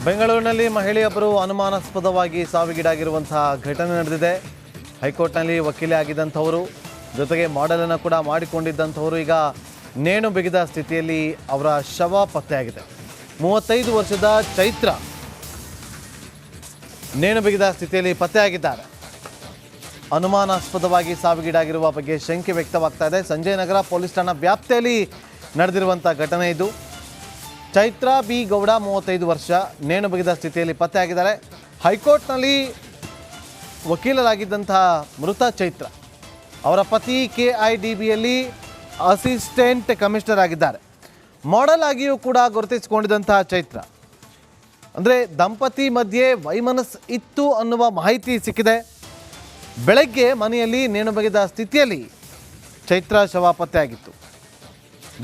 ಬೆಂಗಳೂರಿನಲ್ಲಿ ಮಹಿಳೆಯೊಬ್ಬರು ಅನುಮಾನಾಸ್ಪದವಾಗಿ ಸಾವಿಗೀಡಾಗಿರುವಂತಹ ಘಟನೆ ನಡೆದಿದೆ. ಹೈಕೋರ್ಟ್ನಲ್ಲಿ ವಕೀಲೆ ಆಗಿದ್ದಂಥವರು, ಜೊತೆಗೆ ಮಾಡೆಲನ್ನು ಕೂಡ ಮಾಡಿಕೊಂಡಿದ್ದಂಥವರು ಈಗ ನೇಣು ಬಿಗಿದ ಸ್ಥಿತಿಯಲ್ಲಿ ಅವರ ಶವ ಪತ್ತೆಯಾಗಿದೆ. 35 ವರ್ಷದ ಚೈತ್ರ ನೇಣು ಬಿಗಿದ ಸ್ಥಿತಿಯಲ್ಲಿ ಪತ್ತೆಯಾಗಿದ್ದಾರೆ. ಅನುಮಾನಾಸ್ಪದವಾಗಿ ಸಾವಿಗೀಡಾಗಿರುವ ಬಗ್ಗೆ ಶಂಕೆ ವ್ಯಕ್ತವಾಗ್ತಾ ಇದೆ. ಸಂಜಯ್ ನಗರ ಪೊಲೀಸ್ ಠಾಣಾ ವ್ಯಾಪ್ತಿಯಲ್ಲಿ ನಡೆದಿರುವಂಥ ಘಟನೆ ಇದು. ಚೈತ್ರ ಬಿ ಗೌಡ 35 ವರ್ಷ ನೇಣು ಬಿಗಿದ ಸ್ಥಿತಿಯಲ್ಲಿ ಪತ್ತೆಯಾಗಿದ್ದಾರೆ. ಹೈಕೋರ್ಟ್ನಲ್ಲಿ ವಕೀಲರಾಗಿದ್ದಂತಹ ಮೃತ ಚೈತ್ರ ಅವರ ಪತಿ KIDBಯಲ್ಲಿ ಅಸಿಸ್ಟೆಂಟ್ ಕಮಿಷನರ್ ಆಗಿದ್ದಾರೆ. ಮಾಡೆಲ್ ಆಗಿಯೂ ಕೂಡ ಗುರುತಿಸಿಕೊಂಡಿದ್ದಂತಹ ಚೈತ್ರ, ಅಂದರೆ ದಂಪತಿ ಮಧ್ಯೆ ವೈಮನಸ್ ಇತ್ತು ಅನ್ನುವ ಮಾಹಿತಿ ಸಿಕ್ಕಿದೆ. ಬೆಳಗ್ಗೆ ಮನೆಯಲ್ಲಿ ನೇಣು ಬಿಗಿದ ಸ್ಥಿತಿಯಲ್ಲಿ ಚೈತ್ರ ಶವ ಪತ್ತೆಯಾಗಿತ್ತು.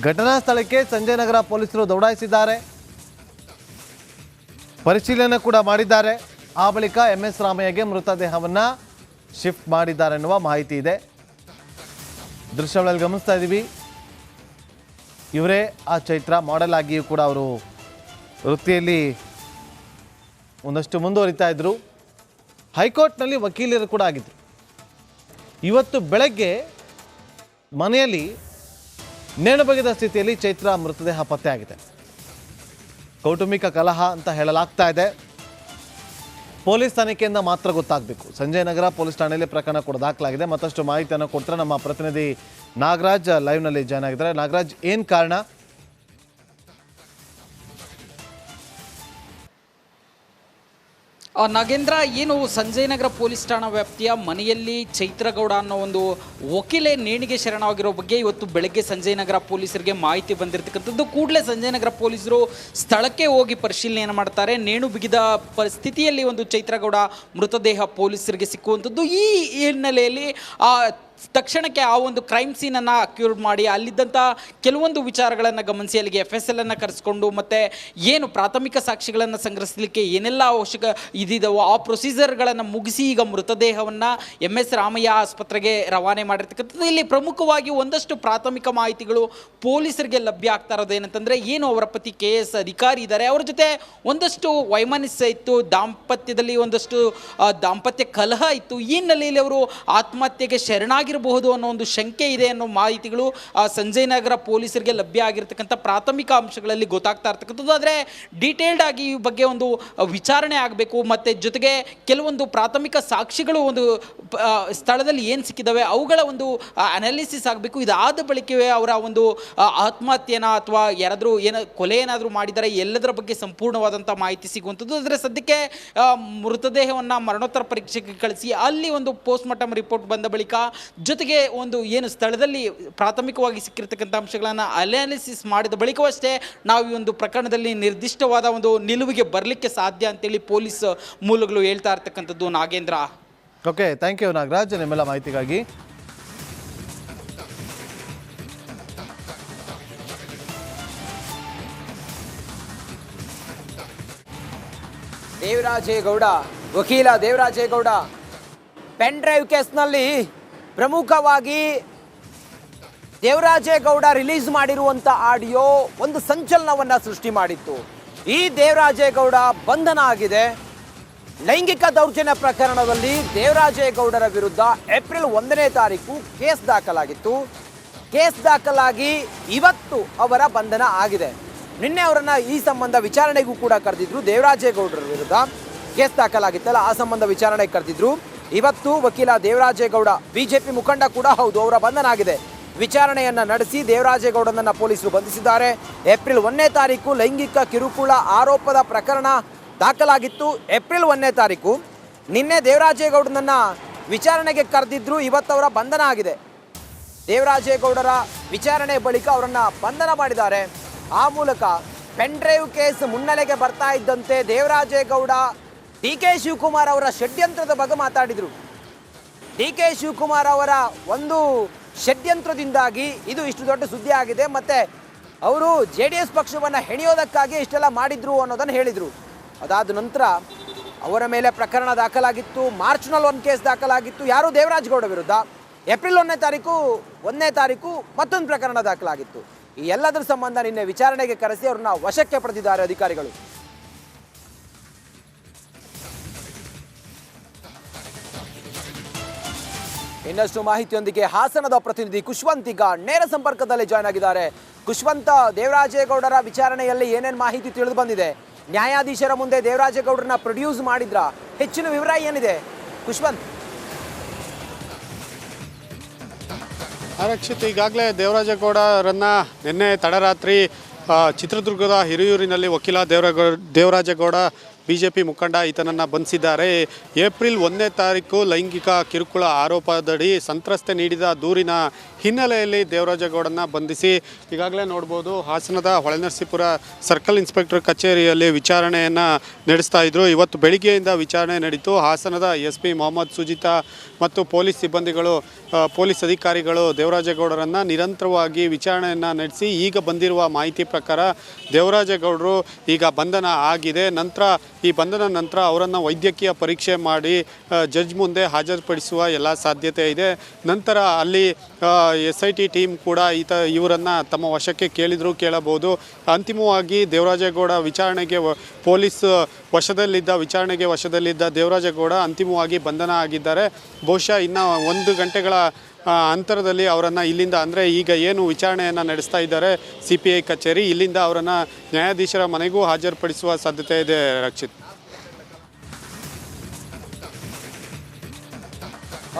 ಘಟನಾ ಸ್ಥಳಕ್ಕೆ ಸಂಜಯ್ ನಗರ ಪೊಲೀಸರು ದೌಡಾಯಿಸಿದ್ದಾರೆ, ಪರಿಶೀಲನೆ ಕೂಡ ಮಾಡಿದ್ದಾರೆ. ಆ ಬಳಿಕ MS ರಾಮಯ್ಯಗೆ ಮೃತದೇಹವನ್ನು ಶಿಫ್ಟ್ ಮಾಡಿದ್ದಾರೆ ಎನ್ನುವ ಮಾಹಿತಿ ಇದೆ. ದೃಶ್ಯಗಳಲ್ಲಿ ಗಮನಿಸ್ತಾ ಇದ್ದೀವಿ, ಇವರೇ ಆ ಚೈತ್ರ. ಮಾಡೆಲ್ ಆಗಿಯೂ ಕೂಡ ಅವರು ವೃತ್ತಿಯಲ್ಲಿ ಒಂದಷ್ಟು ಮುಂದುವರಿತಾ ಇದ್ದರು. ಹೈಕೋರ್ಟ್ನಲ್ಲಿ ವಕೀಲರು ಕೂಡ ಆಗಿದ್ದರು. ಇವತ್ತು ಬೆಳಗ್ಗೆ ಮನೆಯಲ್ಲಿ ನೇಣು ಬಿಗಿದ ಸ್ಥಿತಿಯಲ್ಲಿ ಚೈತ್ರ ಮೃತದೇಹ ಪತ್ತೆಯಾಗಿದೆ. ಕೌಟುಂಬಿಕ ಕಲಹ ಅಂತ ಹೇಳಲಾಗ್ತಾ ಇದೆ. ಪೊಲೀಸ್ ತನಿಖೆಯಿಂದ ಮಾತ್ರ ಗೊತ್ತಾಗಬೇಕು. ಸಂಜಯ್ ನಗರ ಪೊಲೀಸ್ ಠಾಣೆಯಲ್ಲಿ ಪ್ರಕರಣ ಕೂಡ ದಾಖಲಾಗಿದೆ. ಮತ್ತಷ್ಟು ಮಾಹಿತಿಯನ್ನು ಕೊಡ್ತಾರೆ ನಮ್ಮ ಪ್ರತಿನಿಧಿ ನಾಗರಾಜ್ ಲೈವ್ನಲ್ಲಿ ಜಾಯ್ನ್ ಆಗಿದ್ದಾರೆ. ನಾಗರಾಜ್, ಏನು ಕಾರಣ? ನಾಗೇಂದ್ರ, ಏನು ಸಂಜಯ್ ನಗರ ಪೊಲೀಸ್ ಠಾಣಾ ವ್ಯಾಪ್ತಿಯ ಮನೆಯಲ್ಲಿ ಚೈತ್ರಗೌಡ ಅನ್ನೋ ಒಂದು ವಕೀಲೆ ನೇಣಿಗೆ ಶರಣವಾಗಿರೋ ಬಗ್ಗೆ ಇವತ್ತು ಬೆಳಗ್ಗೆ ಸಂಜಯ್ ನಗರ ಪೊಲೀಸರಿಗೆ ಮಾಹಿತಿ ಬಂದಿರತಕ್ಕಂಥದ್ದು. ಕೂಡಲೇ ಸಂಜಯ್ ನಗರ ಪೊಲೀಸರು ಸ್ಥಳಕ್ಕೆ ಹೋಗಿ ಪರಿಶೀಲನೆ ಮಾಡ್ತಾರೆ. ನೇಣು ಬಿಗಿದ ಪರಿಸ್ಥಿತಿಯಲ್ಲಿ ಒಂದು ಚೈತ್ರಗೌಡ ಮೃತದೇಹ ಪೊಲೀಸರಿಗೆ ಸಿಕ್ಕುವಂಥದ್ದು. ಈ ಹಿನ್ನೆಲೆಯಲ್ಲಿ ತಕ್ಷಣಕ್ಕೆ ಆ ಒಂದು ಕ್ರೈಮ್ ಸೀನನ್ನು ಅಕ್ಯೂರ್ ಮಾಡಿ ಅಲ್ಲಿದ್ದಂಥ ಕೆಲವೊಂದು ವಿಚಾರಗಳನ್ನು ಗಮನಿಸಿ ಅಲ್ಲಿಗೆ FSL ಅನ್ನು ಕರೆಸ್ಕೊಂಡು ಮತ್ತು ಏನು ಪ್ರಾಥಮಿಕ ಸಾಕ್ಷಿಗಳನ್ನು ಸಂಗ್ರಹಿಸಲಿಕ್ಕೆ ಏನೆಲ್ಲ ಅವಶ್ಯಕ ಇದಿದವೋ ಆ ಪ್ರೊಸೀಜರ್ಗಳನ್ನು ಮುಗಿಸಿ ಈಗ ಮೃತದೇಹವನ್ನು MS ರಾಮಯ್ಯ ಆಸ್ಪತ್ರೆಗೆ ರವಾನೆ ಮಾಡಿರ್ತಕ್ಕಂಥದ್ದು. ಇಲ್ಲಿ ಪ್ರಮುಖವಾಗಿ ಒಂದಷ್ಟು ಪ್ರಾಥಮಿಕ ಮಾಹಿತಿಗಳು ಪೊಲೀಸರಿಗೆ ಲಭ್ಯ ಆಗ್ತಾ ಇರೋದು ಏನಂತಂದರೆ, ಏನು ಅವರ ಪತಿ KS ಅಧಿಕಾರಿ ಇದ್ದಾರೆ, ಅವ್ರ ಜೊತೆ ಒಂದಷ್ಟು ವೈಮನಸ್ಯ ಇತ್ತು, ದಾಂಪತ್ಯದಲ್ಲಿ ಒಂದಷ್ಟು ದಾಂಪತ್ಯ ಕಲಹ ಇತ್ತು. ಈ ಹಿನ್ನೆಲೆಯಲ್ಲಿ ಅವರು ಆತ್ಮಹತ್ಯೆಗೆ ಶರಣಾಗಿರಬಹುದು ಅನ್ನೋ ಒಂದು ಶಂಕೆ ಇದೆ ಅನ್ನೋ ಮಾಹಿತಿಗಳು ಸಂಜಯ್ ನಗರ ಪೊಲೀಸರಿಗೆ ಲಭ್ಯ ಆಗಿರ್ತಕ್ಕಂಥ ಪ್ರಾಥಮಿಕ ಅಂಶಗಳಲ್ಲಿ ಗೊತ್ತಾಗ್ತಾ ಇರ್ತಕ್ಕಂಥದ್ದು. ಆದರೆ ಡೀಟೇಲ್ಡ್ ಆಗಿ ಈ ಬಗ್ಗೆ ಒಂದು ವಿಚಾರಣೆ ಆಗಬೇಕು, ಮತ್ತು ಜೊತೆಗೆ ಕೆಲವೊಂದು ಪ್ರಾಥಮಿಕ ಸಾಕ್ಷಿಗಳು ಒಂದು ಸ್ಥಳದಲ್ಲಿ ಏನು ಸಿಕ್ಕಿದ್ದಾವೆ ಅವುಗಳ ಒಂದು ಅನಾಲಿಸಿಸ್ ಆಗಬೇಕು. ಇದಾದ ಬಳಿಕವೇ ಅವರ ಒಂದು ಆತ್ಮಹತ್ಯೆನ ಅಥವಾ ಯಾರಾದರೂ ಕೊಲೆ ಏನಾದರೂ ಮಾಡಿದ್ದಾರೆ ಎಲ್ಲದರ ಬಗ್ಗೆ ಸಂಪೂರ್ಣವಾದಂಥ ಮಾಹಿತಿ ಸಿಗುವಂಥದ್ದು. ಆದರೆ ಸದ್ಯಕ್ಕೆ ಮೃತದೇಹವನ್ನು ಮರಣೋತ್ತರ ಪರೀಕ್ಷೆಗೆ ಕಳಿಸಿ ಅಲ್ಲಿ ಒಂದು ಪೋಸ್ಟ್ ಮಾರ್ಟಮ್ ರಿಪೋರ್ಟ್ ಬಂದ ಬಳಿಕ ಜೊತೆಗೆ ಒಂದು ಏನು ಸ್ಥಳದಲ್ಲಿ ಪ್ರಾಥಮಿಕವಾಗಿ ಸಿಕ್ಕಿರ್ತಕ್ಕಂಥ ಅಂಶಗಳನ್ನು ಅನಾಲಿಸಿಸ್ ಮಾಡಿದ ಬಳಿಕವಷ್ಟೇ ನಾವು ಈ ಒಂದು ಪ್ರಕರಣದಲ್ಲಿ ನಿರ್ದಿಷ್ಟವಾದ ಒಂದು ನಿಲುವಿಗೆ ಬರಲಿಕ್ಕೆ ಸಾಧ್ಯ ಅಂತೇಳಿ ಪೊಲೀಸ್ ಮೂಲಗಳು ಹೇಳ್ತಾ ಇರ್ತಕ್ಕಂಥದ್ದು. Nagendra, okay, thank you Nagaraj ನಿಮ್ಮೆಲ್ಲ ಮಾಹಿತಿಗಾಗಿ. ದೇವರಾಜೇಗೌಡ, ವಕೀಲ ದೇವರಾಜೇಗೌಡ ಪೆನ್ ಡ್ರೈವ್ ಕೇಸ್ನಲ್ಲಿ ಪ್ರಮುಖವಾಗಿ ದೇವರಾಜೇಗೌಡ ರಿಲೀಸ್ ಮಾಡಿರುವಂಥ ಆಡಿಯೋ ಒಂದು ಸಂಚಲನವನ್ನು ಸೃಷ್ಟಿ ಮಾಡಿತ್ತು. ಈ ದೇವರಾಜೇಗೌಡ ಬಂಧನ ಆಗಿದೆ. ಲೈಂಗಿಕ ದೌರ್ಜನ್ಯ ಪ್ರಕರಣದಲ್ಲಿ ದೇವರಾಜೇಗೌಡರ ವಿರುದ್ಧ ಏಪ್ರಿಲ್ 1ನೇ ತಾರೀಕು ಕೇಸ್ ದಾಖಲಾಗಿತ್ತು. ಕೇಸ್ ದಾಖಲಾಗಿ ಇವತ್ತು ಅವರ ಬಂಧನ ಆಗಿದೆ. ನಿನ್ನೆ ಅವರನ್ನು ಈ ಸಂಬಂಧ ವಿಚಾರಣೆಗೂ ಕೂಡ ಕರೆದಿದ್ರು. ದೇವರಾಜೇಗೌಡರ ವಿರುದ್ಧ ಕೇಸ್ ದಾಖಲಾಗಿತ್ತಲ್ಲ, ಆ ಸಂಬಂಧ ವಿಚಾರಣೆಗೆ ಕರೆದಿದ್ರು. ಇವತ್ತು ವಕೀಲ ದೇವರಾಜೇಗೌಡ, BJP ಮುಖಂಡ ಕೂಡ ಹೌದು, ಅವರ ಬಂಧನ ಆಗಿದೆ. ವಿಚಾರಣೆಯನ್ನು ನಡೆಸಿ ದೇವರಾಜೇಗೌಡನನ್ನು ಪೊಲೀಸರು ಬಂಧಿಸಿದ್ದಾರೆ. ಏಪ್ರಿಲ್ 1ನೇ ತಾರೀಕು ಲೈಂಗಿಕ ಕಿರುಕುಳ ಆರೋಪದ ಪ್ರಕರಣ ದಾಖಲಾಗಿತ್ತು. ಏಪ್ರಿಲ್ 1ನೇ ತಾರೀಕು ನಿನ್ನೆ ದೇವರಾಜೇಗೌಡನನ್ನು ವಿಚಾರಣೆಗೆ ಕರೆದಿದ್ರು. ಇವತ್ತು ಅವರ ಬಂಧನ ಆಗಿದೆ. ದೇವರಾಜೇಗೌಡರ ವಿಚಾರಣೆ ಬಳಿಕ ಅವರನ್ನು ಬಂಧನ ಮಾಡಿದ್ದಾರೆ. ಆ ಮೂಲಕ ಪೆನ್ ಡ್ರೈವ್ ಕೇಸ್ ಮುನ್ನೆಲೆಗೆ ಬರ್ತಾ ಇದ್ದಂತೆ ದೇವರಾಜೇಗೌಡ DK ಶಿವಕುಮಾರ್ ಅವರ ಷಡ್ಯಂತ್ರದ ಬಗ್ಗೆ ಮಾತಾಡಿದರು. DK ಶಿವಕುಮಾರ್ ಅವರ ಒಂದು ಷಡ್ಯಂತ್ರದಿಂದಾಗಿ ಇದು ಇಷ್ಟು ದೊಡ್ಡ ಸುದ್ದಿ ಆಗಿದೆ, ಮತ್ತು ಅವರು JDS ಪಕ್ಷವನ್ನು ಹೆಣೆಯೋದಕ್ಕಾಗಿ ಇಷ್ಟೆಲ್ಲ ಮಾಡಿದ್ರು ಅನ್ನೋದನ್ನು ಹೇಳಿದರು. ಅದಾದ ನಂತರ ಅವರ ಮೇಲೆ ಪ್ರಕರಣ ದಾಖಲಾಗಿತ್ತು. ಮಾರ್ಚ್ನಲ್ಲಿ ಒಂದು ಕೇಸ್ ದಾಖಲಾಗಿತ್ತು ಯಾರು ದೇವರಾಜೇಗೌಡ ವಿರುದ್ಧ. ಏಪ್ರಿಲ್ 1ನೇ ತಾರೀಕು ಮತ್ತೊಂದು ಪ್ರಕರಣ ದಾಖಲಾಗಿತ್ತು. ಈ ಎಲ್ಲದರ ಸಂಬಂಧ ನಿನ್ನೆ ವಿಚಾರಣೆಗೆ ಕರೆಸಿ ಅವ್ರನ್ನ ವಶಕ್ಕೆ ಪಡೆದಿದ್ದಾರೆ ಅಧಿಕಾರಿಗಳು. ಇನ್ನಷ್ಟು ಮಾಹಿತಿಯೊಂದಿಗೆ ಹಾಸನದ ಪ್ರತಿನಿಧಿ ಖುಷ್ವಂತ್ ಈಗ ನೇರ ಸಂಪರ್ಕದಲ್ಲಿ ಜಾಯ್ನ್ ಆಗಿದ್ದಾರೆ. ಖುಷ್ವಂತ, ದೇವರಾಜೇಗೌಡರ ವಿಚಾರಣೆಯಲ್ಲಿ ಏನೇನು ಮಾಹಿತಿ ತಿಳಿದು ಬಂದಿದೆ? ನ್ಯಾಯಾಧೀಶರ ಮುಂದೆ ದೇವರಾಜೇಗೌಡರನ್ನ ಪ್ರೊಡ್ಯೂಸ್ ಮಾಡಿದ್ರ? ಹೆಚ್ಚಿನ ವಿವರ ಏನಿದೆ ಖುಷ್ವಂತ್? ರಕ್ಷಿತ್, ಈಗಾಗಲೇ ದೇವರಾಜೇಗೌಡರನ್ನ ನಿನ್ನೆ ತಡರಾತ್ರಿ ಚಿತ್ರದುರ್ಗದ ಹಿರಿಯೂರಿನಲ್ಲಿ ವಕೀಲ ದೇವರಾಜೇಗೌಡ BJP ಮುಖಂಡ ಈತನನ್ನು ಬಂಧಿಸಿದ್ದಾರೆ. ಏಪ್ರಿಲ್ 1ನೇ ತಾರೀಕು ಲೈಂಗಿಕ ಕಿರುಕುಳ ಆರೋಪದಡಿ ಸಂತ್ರಸ್ತೆ ನೀಡಿದ ದೂರಿನ ಹಿನ್ನೆಲೆಯಲ್ಲಿ ದೇವರಾಜೇಗೌಡನ ಬಂಧಿಸಿ ಈಗಾಗಲೇ ನೋಡ್ಬೋದು ಹಾಸನದ ಹೊಳೆನರಸೀಪುರ ಸರ್ಕಲ್ ಇನ್ಸ್ಪೆಕ್ಟರ್ ಕಚೇರಿಯಲ್ಲಿ ವಿಚಾರಣೆಯನ್ನು ನಡೆಸ್ತಾ ಇದ್ರು. ಇವತ್ತು ಬೆಳಿಗ್ಗೆಯಿಂದ ವಿಚಾರಣೆ ನಡೀತು. ಹಾಸನದ SP ಮೊಹಮ್ಮದ್ ಸುಜಿತಾ ಮತ್ತು ಪೊಲೀಸ್ ಸಿಬ್ಬಂದಿಗಳು, ಪೊಲೀಸ್ ಅಧಿಕಾರಿಗಳು ದೇವರಾಜೇಗೌಡರನ್ನು ನಿರಂತರವಾಗಿ ವಿಚಾರಣೆಯನ್ನು ನಡೆಸಿ ಈಗ ಬಂದಿರುವ ಮಾಹಿತಿ ಪ್ರಕಾರ ದೇವರಾಜೇಗೌಡರು ಈಗ ಬಂಧನ ಆಗಿದೆ. ಈ ಬಂಧನ ನಂತರ ಅವರನ್ನು ವೈದ್ಯಕೀಯ ಪರೀಕ್ಷೆ ಮಾಡಿ ಜಡ್ಜ್ ಮುಂದೆ ಹಾಜರುಪಡಿಸುವ ಎಲ್ಲ ಸಾಧ್ಯತೆ ಇದೆ. ನಂತರ ಅಲ್ಲಿ SIT ಟೀಮ್ ಕೂಡ ಇವರನ್ನು ತಮ್ಮ ವಶಕ್ಕೆ ಕೇಳಬಹುದು. ಅಂತಿಮವಾಗಿ ದೇವರಾಜೇಗೌಡ ಪೊಲೀಸ್ ವಿಚಾರಣೆಗೆ ವಶದಲ್ಲಿದ್ದ ದೇವರಾಜೇಗೌಡ ಅಂತಿಮವಾಗಿ ಬಂಧನ ಆಗಿದ್ದಾರೆ. ಬಹುಶಃ ಇನ್ನು 1 ಗಂಟೆಗಳ ಅಂತರದಲ್ಲಿ ಅವರನ್ನು ಇಲ್ಲಿಂದ, ಅಂದರೆ ಈಗ ಏನು ವಿಚಾರಣೆಯನ್ನು ನಡೆಸ್ತಾ ಇದ್ದಾರೆ CPI ಕಚೇರಿ, ಇಲ್ಲಿಂದ ಅವರನ್ನು ನ್ಯಾಯಾಧೀಶರ ಮನೆಗೂ ಹಾಜರುಪಡಿಸುವ ಸಾಧ್ಯತೆ ಇದೆ. ರಕ್ಷಿತ್.